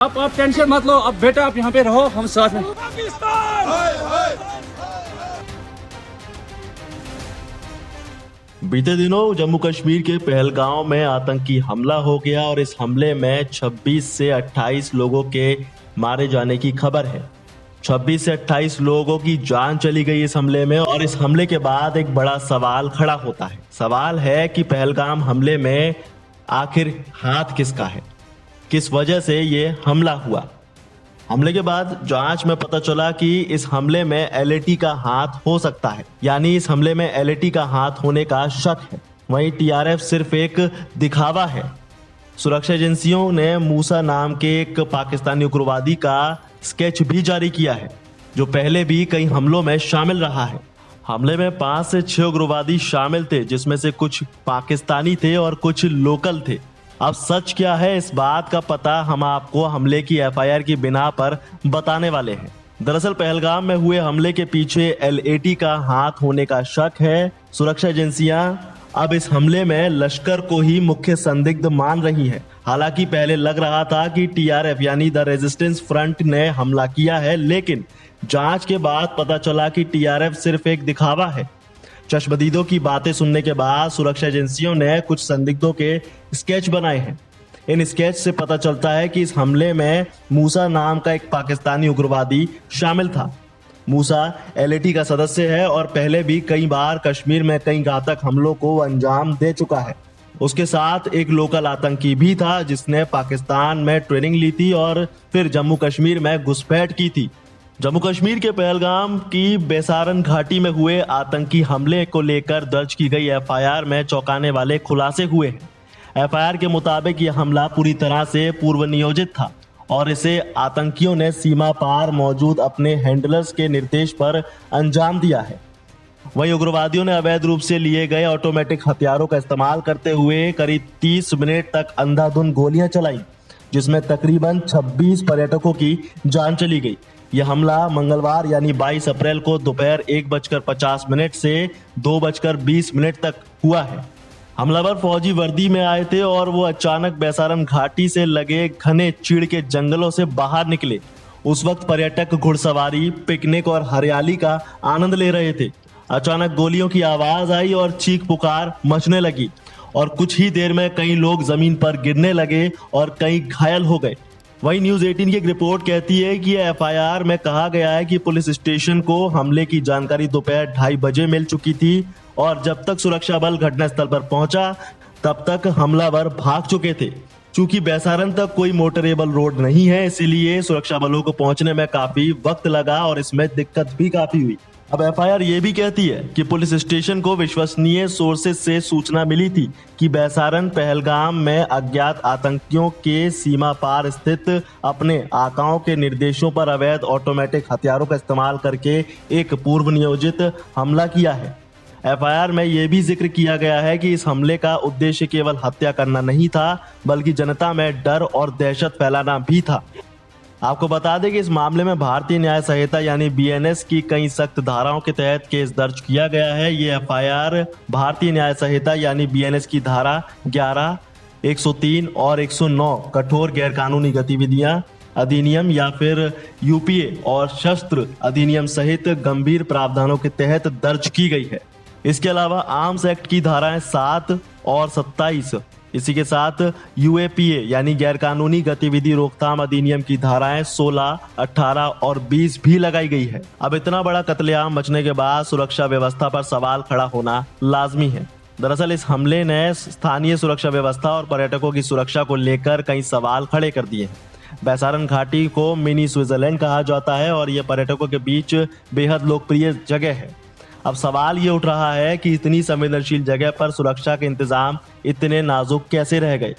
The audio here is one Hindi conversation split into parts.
आप टेंशन मत लो, अब बेटा आप यहाँ पे रहो, हम साथ में। बीते दिनों जम्मू कश्मीर के पहलगांव में आतंकी हमला हो गया और इस हमले में 26 से 28 लोगों के मारे जाने की खबर है। 26 से 28 लोगों की जान चली गई इस हमले में और इस हमले के बाद एक बड़ा सवाल खड़ा होता है। सवाल है कि पहलगाम हमले में आखिर हाथ किसका है, किस वजह से ये हमला हुआ। हमले के बाद जांच में पता चला कि इस हमले में एलएटी का हाथ हो सकता है, यानी इस हमले में एलएटी का हाथ होने का शक है। वहीं टीआरएफ सिर्फ एक दिखावा है। सुरक्षा एजेंसियों ने मूसा नाम के एक पाकिस्तानी उग्रवादी का स्केच भी जारी किया है, जो पहले भी कई हमलों में शामिल रहा है। हमले में 5 से 6 उग्रवादी शामिल थे, जिसमें से कुछ पाकिस्तानी थे और कुछ लोकल थे। अब सच क्या है, इस बात का पता हम आपको हमले की एफआईआर की बिना पर बताने वाले हैं। दरअसल पहलगाम में हुए हमले के पीछे एलएटी का हाथ होने का शक है। सुरक्षा एजेंसियां अब इस हमले में लश्कर को ही मुख्य संदिग्ध मान रही हैं। हालांकि पहले लग रहा था कि टीआरएफ यानी द रेजिस्टेंस फ्रंट ने हमला किया है, लेकिन जांच के बाद पता चला कि टीआरएफ सिर्फ एक दिखावा है। चश्मदीदों की बातें सुनने के बाद सुरक्षा एजेंसियों ने कुछ संदिग्धों के स्केच बनाए हैं। इन स्केच से पता चलता है कि इस हमले में मूसा नाम का एक पाकिस्तानी उग्रवादी शामिल था। मूसा एलएटी का सदस्य है और पहले भी कई बार कश्मीर में कई घातक हमलों को अंजाम दे चुका है। उसके साथ एक लोकल आतंकी भी था, जिसने पाकिस्तान में ट्रेनिंग ली थी और फिर जम्मू कश्मीर में घुसपैठ की थी। जम्मू कश्मीर के पहलगाम की बेसारन घाटी में हुए आतंकी हमले को लेकर दर्ज की गई एफआईआर में चौंकाने वाले खुलासे हुए हैं। एफआईआर के मुताबिक यह हमला पूरी तरह से पूर्व नियोजित था और इसे आतंकियों ने सीमा पार मौजूद अपने हैंडलर्स के निर्देश पर अंजाम दिया है। वहीं उग्रवादियों ने अवैध रूप से लिए गए ऑटोमेटिक हथियारों का इस्तेमाल करते हुए करीब 30 मिनट तक अंधाधुंध गोलियां चलाई, जिसमें तकरीबन 26 पर्यटकों की जान चली गई। यह हमला मंगलवार यानी 22 अप्रैल को दोपहर 1:50 से 2:20 तक हुआ है। हमलावर फौजी वर्दी में आए थे और वो अचानक बेसारम घाटी से लगे घने चीड़ के जंगलों से बाहर निकले। उस वक्त पर्यटक घुड़सवारी, पिकनिक और हरियाली का आनंद ले रहे थे। अचानक गोलियों की आवाज आई और चीख पुकार मचने लगी और कुछ ही देर में कई लोग जमीन पर गिरने लगे और कई घायल हो गए। वहीं न्यूज 18 की एक रिपोर्ट कहती है कि एफआईआर में कहा गया है कि पुलिस स्टेशन को हमले की जानकारी दोपहर 2:30 बजे मिल चुकी थी और जब तक सुरक्षा बल घटनास्थल पर पहुंचा तब तक हमलावर भाग चुके थे। चूंकि बेसारन तक कोई मोटरेबल रोड नहीं है, इसीलिए सुरक्षा बलों को पहुंचने में काफी वक्त लगा और इसमें दिक्कत भी काफी हुई। अब एफआईआर ये भी कहती है कि पुलिस स्टेशन को विश्वसनीय सोर्सेज से सूचना मिली थी कि बेसारन पहलगाम में अज्ञात आतंकियों के सीमा पार स्थित अपने आकाओं के निर्देशों पर अवैध ऑटोमेटिक हथियारों का इस्तेमाल करके एक पूर्व नियोजित हमला किया है। एफआईआर में यह भी जिक्र किया गया है कि इस हमले का उद्देश्य केवल हत्या करना नहीं था, बल्कि जनता में डर और दहशत फैलाना भी था। आपको बता दें कि इस मामले में भारतीय न्याय संहिता यानी बीएनएस की कई सख्त धाराओं के तहत केस दर्ज किया गया है। ये एफआईआर भारतीय न्याय संहिता यानी बीएनएस की धारा 11, 103 और 109 कठोर गैरकानूनी गतिविधियां अधिनियम या फिर यूपीए और शस्त्र अधिनियम सहित गंभीर प्रावधानों के तहत दर्ज की गई है। इसके अलावा आर्म्स एक्ट की धाराएं 7 और 27, इसी के साथ यूएपीए यानी गैरकानूनी गतिविधि रोकथाम अधिनियम की धाराएं 16, 18 और 20 भी लगाई गई है। अब इतना बड़ा कत्लेआम मचने के बाद सुरक्षा व्यवस्था पर सवाल खड़ा होना लाजमी है। दरअसल इस हमले ने स्थानीय सुरक्षा व्यवस्था और पर्यटकों की सुरक्षा को लेकर कई सवाल खड़े कर दिए हैं। बेसारन घाटी को मिनी स्विट्जरलैंड कहा जाता है और यह पर्यटकों के बीच बेहद लोकप्रिय जगह है। अब सवाल ये उठ रहा है कि इतनी संवेदनशील जगह पर सुरक्षा के इंतजाम इतने नाजुक कैसे रह गए।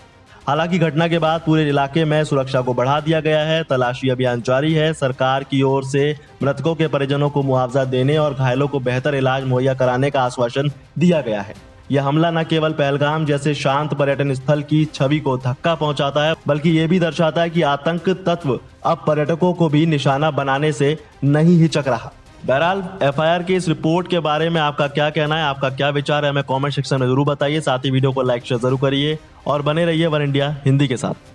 हालांकि घटना के बाद पूरे इलाके में सुरक्षा को बढ़ा दिया गया है। तलाशी अभियान जारी है। सरकार की ओर से मृतकों के परिजनों को मुआवजा देने और घायलों को बेहतर इलाज मुहैया कराने का आश्वासन दिया गया है। यह हमला न केवल पहलगाम जैसे शांत पर्यटन स्थल की छवि को धक्का पहुंचाता है, बल्कि ये भी दर्शाता है कि आतंक तत्व अब पर्यटकों को भी निशाना बनाने से नहीं हिचक रहा। बहरहाल एफआईआर की इस रिपोर्ट के बारे में आपका क्या कहना है, आपका क्या विचार है, हमें कमेंट सेक्शन में जरूर बताइए। साथ ही वीडियो को लाइक शेयर जरूर करिए और बने रहिए वन इंडिया हिंदी के साथ।